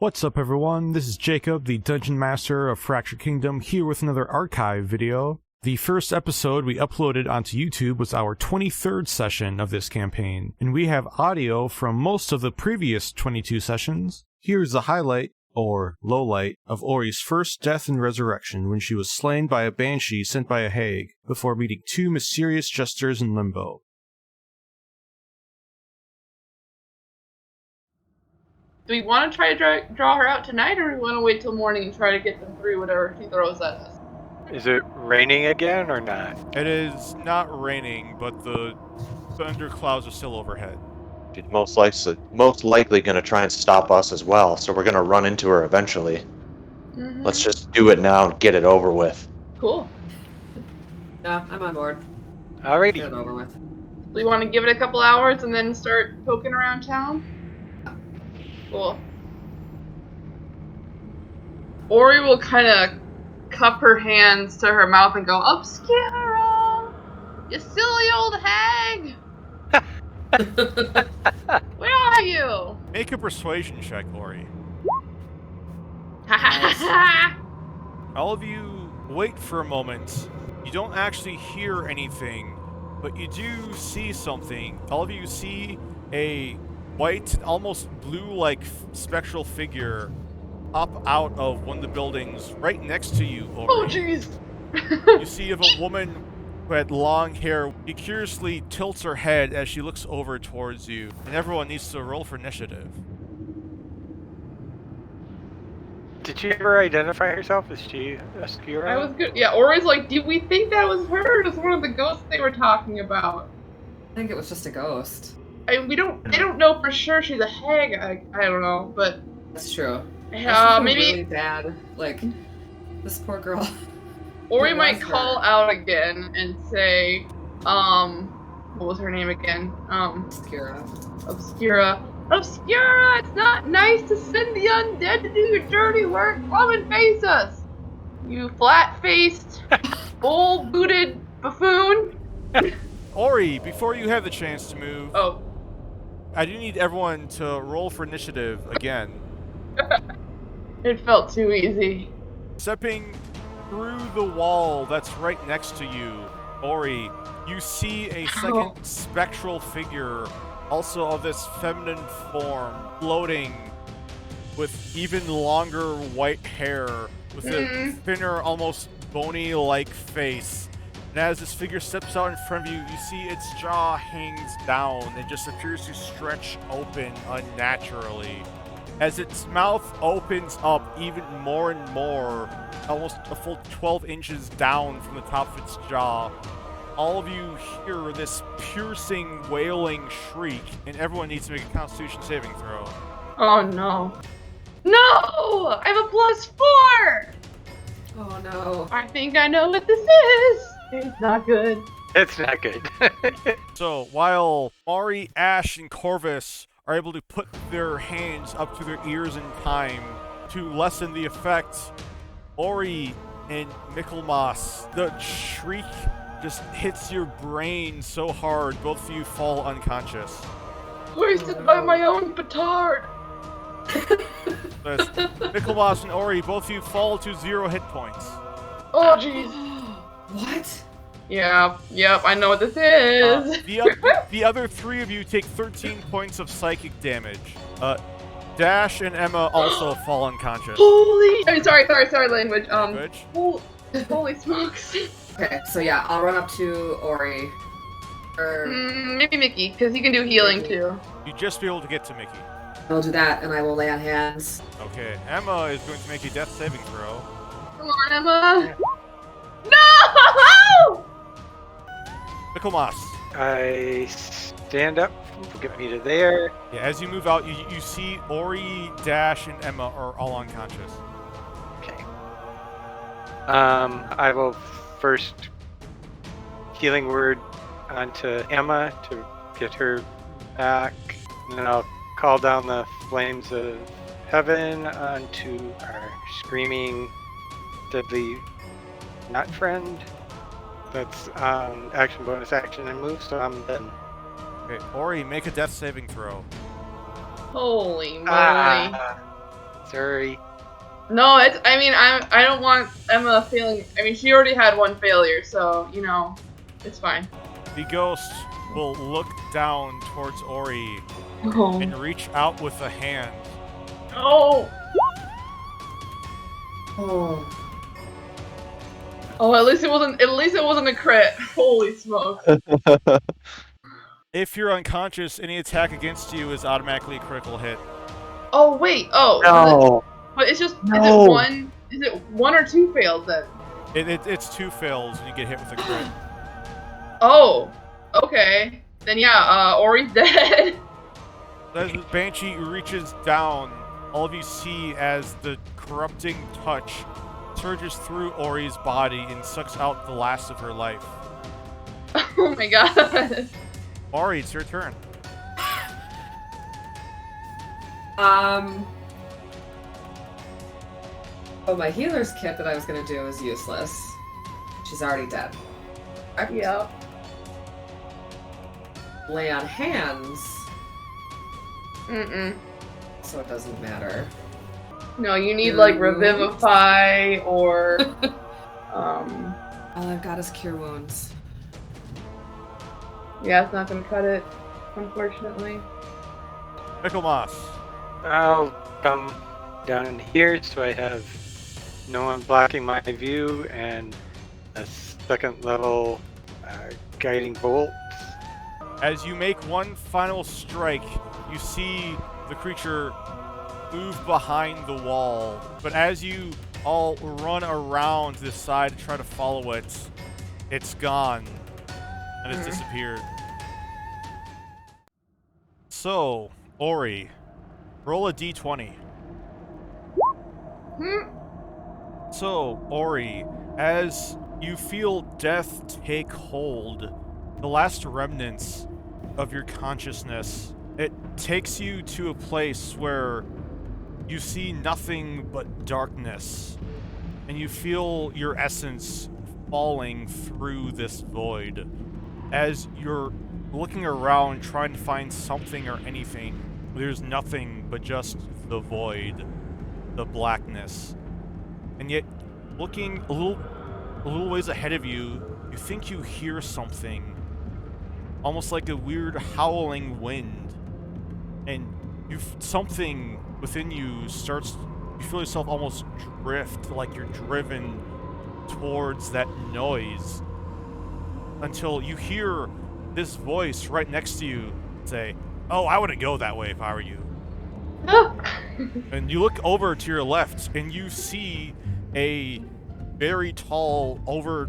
What's up everyone, this is Jacob, the Dungeon Master of Fractured Kingdom, here with another archive video. The first episode we uploaded onto YouTube was our 23rd session of this campaign, and we have audio from most of the previous 22 sessions. Here's the highlight, or lowlight, of Ori's first death and resurrection when she was slain by a banshee sent by a hag, before meeting two mysterious jesters in Limbo. Do we want to try to draw her out tonight, or do we want to wait till morning and try to get them through whatever she throws at us? Is it raining again or not? It is not raining, but the thunderclouds are still overhead. She's most likely going to try and stop us as well, so we're going to run into her eventually. Mm-hmm. Let's just do it now and get it over with. Cool. Yeah, I'm on board. Alrighty. Get it over with. Do we want to give it a couple hours and then start poking around town? Cool. Ori will kind of cup her hands to her mouth and go, Obscura! You silly old hag! Where are you? Make a persuasion check, Ori. All of you wait for a moment. You don't actually hear anything, but you do see something. All of you see a white, almost blue-like spectral figure up out of one of the buildings right next to you, Ori. Oh, jeez! You see of a woman who had long hair. She curiously tilts her head as she looks over towards you, and everyone needs to roll for initiative. Did she ever identify herself? Is she Oscura? I was good. Yeah, Ori's like, do we think that was her? Or is one of the ghosts they were talking about? I think it was just a ghost. They don't know for sure she's a hag. I don't know, but That's true. maybe Really bad. Like, this poor girl. Ori might call out again and say, what was her name again? Oscura. Obscura, it's not nice to send the undead to do your dirty work. Come and face us, you flat-faced, bull-booted buffoon. Ori, before you have the chance to move, Oh. I do need everyone to roll for initiative again. It felt too easy. Stepping through the wall that's right next to you, Ori, you see a second spectral figure, also of this feminine form, floating with even longer white hair, with a thinner, almost bony-like face. And as this figure steps out in front of you, you see its jaw hangs down and just appears to stretch open unnaturally. As its mouth opens up even more and more, almost a full 12 inches down from the top of its jaw, all of you hear this piercing, wailing shriek, and everyone needs to make a Constitution saving throw. Oh no. No! I have a +4! Oh no. I think I know what this is. It's not good. It's not good. So, while Mari, Ash, and Corvus are able to put their hands up to their ears in time to lessen the effect, Ori and Michaelmas, the shriek just hits your brain so hard, both of you fall unconscious. Wasted by my own petard. Michaelmas and Ori, both of you fall to 0 hit points. Oh jeez. What? Yeah, yep, I know what this is. The other 3 of you take 13 points of psychic damage. Dash and Emma also fall unconscious. Sorry, language. Language? Holy smokes. Okay, so yeah, I'll run up to Ori. Maybe Mickey, because he can do healing too. You'd just be able to get to Mickey. I'll do that, and I will lay on hands. Okay, Emma is going to make a death saving throw. Come on, Emma. No! Michaelmas. I stand up, get me to there. Yeah, as you move out, you see Ori, Dash, and Emma are all unconscious. Okay. I will first healing word onto Emma to get her back, and then I'll call down the flames of heaven onto our screaming, deadly not friend. That's action, bonus action, and move, so I'm done. Okay, Ori, make a death saving throw. Holy moly. Sorry. No, it's. I mean, I don't want Emma failing. I mean, she already had one failure, so you know, it's fine. The ghost will look down towards Ori and reach out with a hand. Oh. Oh. Oh, at least it wasn't. At least it wasn't a crit. Holy smokes. If you're unconscious, any attack against you is automatically a critical hit. Oh wait. Oh. No. But it's just. No. Is it one? Is it one or two fails then? It's 2 fails and you get hit with a crit. Oh. Okay. Then yeah. Ori's dead. As the Banshee reaches down, all of you see as the corrupting touch surges through Ori's body and sucks out the last of her life. Oh my god. Ori, it's your turn. Oh, my healer's kit that I was gonna do is useless. She's already dead. Yep. Lay on hands, Mm-mm. so it doesn't matter. No, you need like revivify or All I've got is cure wounds. yeah, it's not gonna cut it, unfortunately. Michaelmas. I'll come down in here so I have no one blocking my view and a second level guiding bolt. As you make one final strike, you see the creature move behind the wall. But as you all run around this side to try to follow it, it's gone and it's disappeared. So, Ori, roll a d20. So, Ori, as you feel death take hold, the last remnants of your consciousness, it takes you to a place where you see nothing but darkness, and you feel your essence falling through this void. As you're looking around trying to find something or anything, there's nothing but just the void, the blackness. And yet, looking a little ways ahead of you, you think you hear something, almost like a weird howling wind, and something within you starts. You feel yourself almost drift, like you're driven towards that noise, until you hear this voice right next to you say, "Oh, I wouldn't go that way if I were you." And you look over to your left, and you see a very tall, over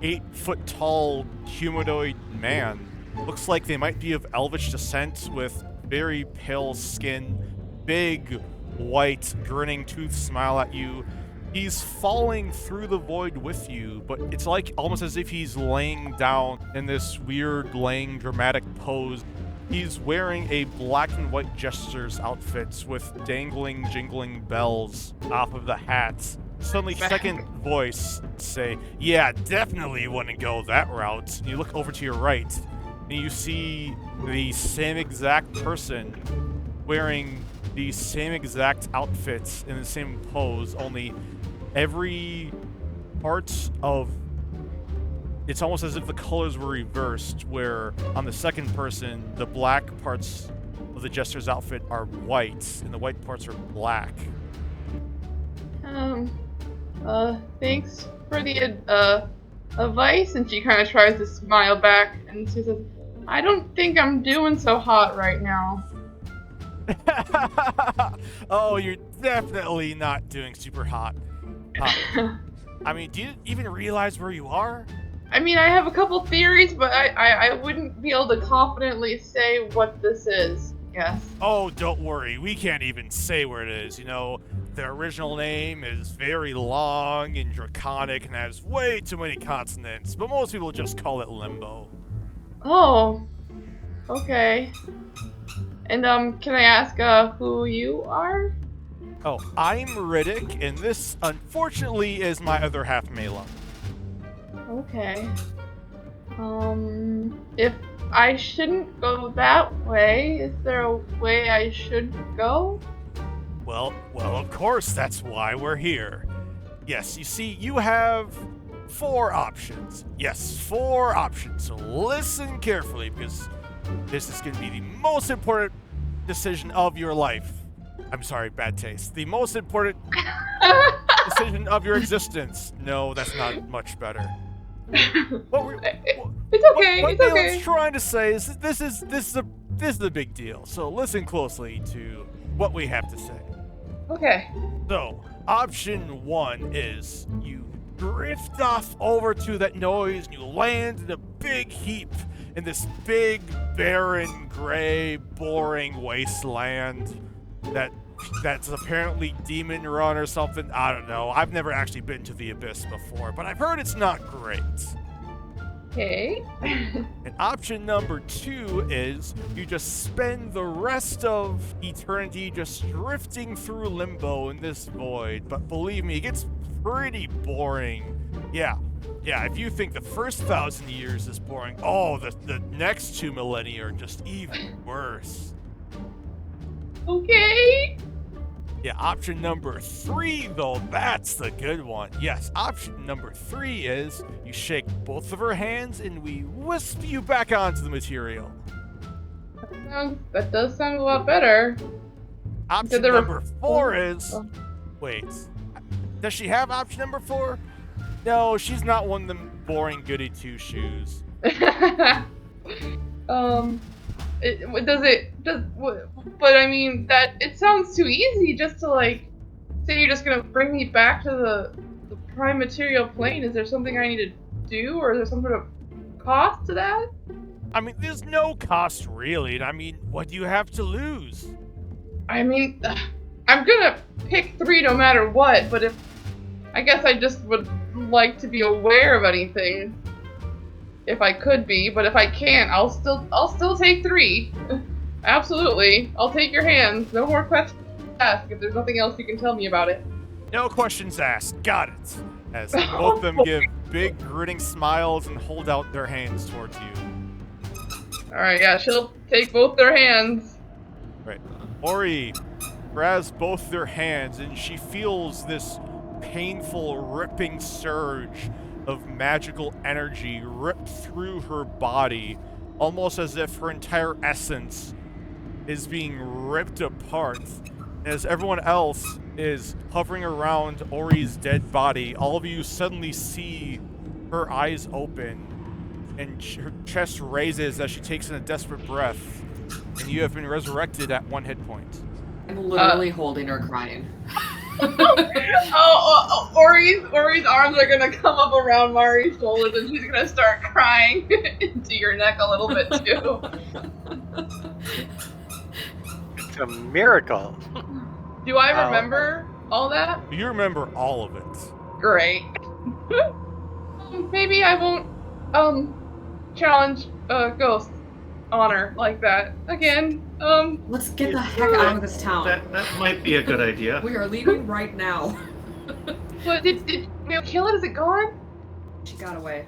8 foot tall humanoid man. Looks like they might be of elvish descent, with very pale skin, big white grinning tooth smile at you. He's falling through the void with you, but it's like almost as if he's laying down in this weird laying dramatic pose. He's wearing a black and white jester's outfit with dangling, jingling bells off of the hat. Suddenly, second voice say, "Yeah, definitely wouldn't go that route." And you look over to your right, and you see the same exact person wearing the same exact outfits in the same pose, only every part of it's almost as if the colors were reversed, where on the second person, the black parts of the jester's outfit are white, and the white parts are black. Thanks for the advice, and she kind of tries to smile back, and she says, "I don't think I'm doing so hot right now." Oh, you're definitely not doing super hot. I mean, do you even realize where you are? I mean, I have a couple theories, but I wouldn't be able to confidently say what this is. Yes. Oh, don't worry. We can't even say where it is. You know, the original name is very long and draconic and has way too many consonants, but most people just call it Limbo. Oh. Okay. And can I ask who you are? Oh, I'm Riddick, and this, unfortunately, is my other half, Mela. Okay. If I shouldn't go that way, is there a way I should go? Well, of course, that's why we're here. Yes, you see, you have 4 options. Yes, 4 options. So listen carefully, because this is going to be the most important decision of your life. I'm sorry, bad taste. The most important decision of your existence. No, that's not much better. It's okay. What It's Malin's okay. trying to say is that this is a big deal. So listen closely to what we have to say. Okay. So, option 1 is you drift off over to that noise and you land in a big heap in this big, barren, gray, boring wasteland that's apparently Demon Run or something. I don't know. I've never actually been to the Abyss before, but I've heard it's not great. Okay. And option number 2 is you just spend the rest of eternity just drifting through limbo in this void. But believe me, it gets pretty boring. Yeah, if you think the first 1,000 years is boring, the next 2 millennia are just even worse. Okay. Yeah, option number 3, though, that's the good one. Yes, option number 3 is you shake both of her hands and we wisp you back onto the material. That does sound a lot better. Option number 4 is... Wait. Does she have option number 4? No, she's not one of them boring goody two-shoes. But I mean, it sounds too easy just to, like, say you're just gonna bring me back to the prime material plane. Is there something I need to do, or is there some sort of cost to that? I mean, there's no cost, really. I mean, what do you have to lose? I mean, I'm gonna pick 3 no matter what, but I guess I just would like to be aware of anything. If I could be, but if I can't, I'll still take 3. Absolutely. I'll take your hands. No more questions asked if there's nothing else you can tell me about it. No questions asked. Got it. As both of them give big, grinning smiles and hold out their hands towards you. Alright, yeah, she'll take both their hands. Right. Ori grabs both their hands and she feels this painful, ripping surge of magical energy ripped through her body, almost as if her entire essence is being ripped apart. As everyone else is hovering around Ori's dead body, all of you suddenly see her eyes open and her chest raises as she takes in a desperate breath, and you have been resurrected at 1 hit point. I'm literally holding her crying. Ori's arms are gonna come up around Mari's shoulders and she's gonna start crying into your neck a little bit too. It's a miracle. Do I remember all that? You remember all of it. Great. Maybe I won't challenge Ghost honor like that again. Let's get the heck out of this town. That might be a good idea. We are leaving right now. But did you kill it? Is it gone? She got away.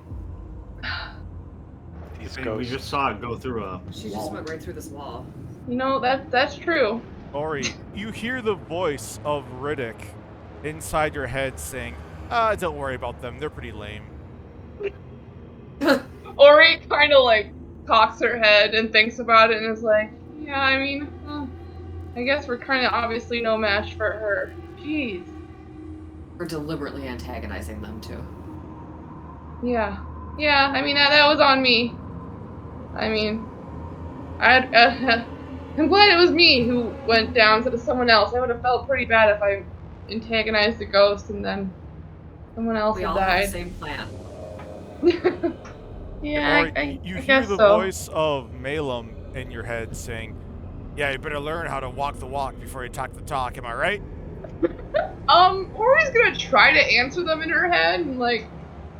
These We ghosts. just saw it go through a She just went right through this wall. You know, that's true. Ori, you hear the voice of Riddick inside your head saying, don't worry about them, they're pretty lame. Ori kind of like cocks her head and thinks about it and is like, yeah, I mean, I guess we're kind of obviously no match for her. Jeez. We're deliberately antagonizing them too. Yeah, I mean, that was on me. I mean, I'm glad it was me who went down instead of someone else. I would have felt pretty bad if I antagonized the ghost and then someone else We had all have the died. same plan. Yeah, Ori, you I hear guess the so. voice of Malum in your head saying, yeah, you better learn how to walk the walk before you talk the talk, am I right? Ori's gonna try to answer them in her head, and like,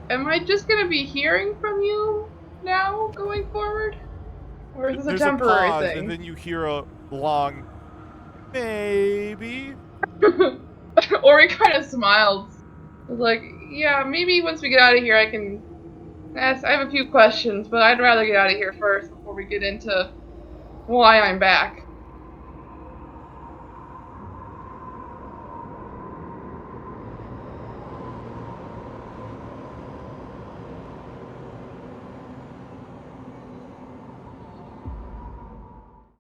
am I just gonna be hearing from you now going forward? Or is this There's a temporary pause, thing? and then you hear a long, maybe. Ori kind of smiles. I was like, yeah, maybe once we get out of here I can ask, I have a few questions, but I'd rather get out of here first before we get into why I'm back.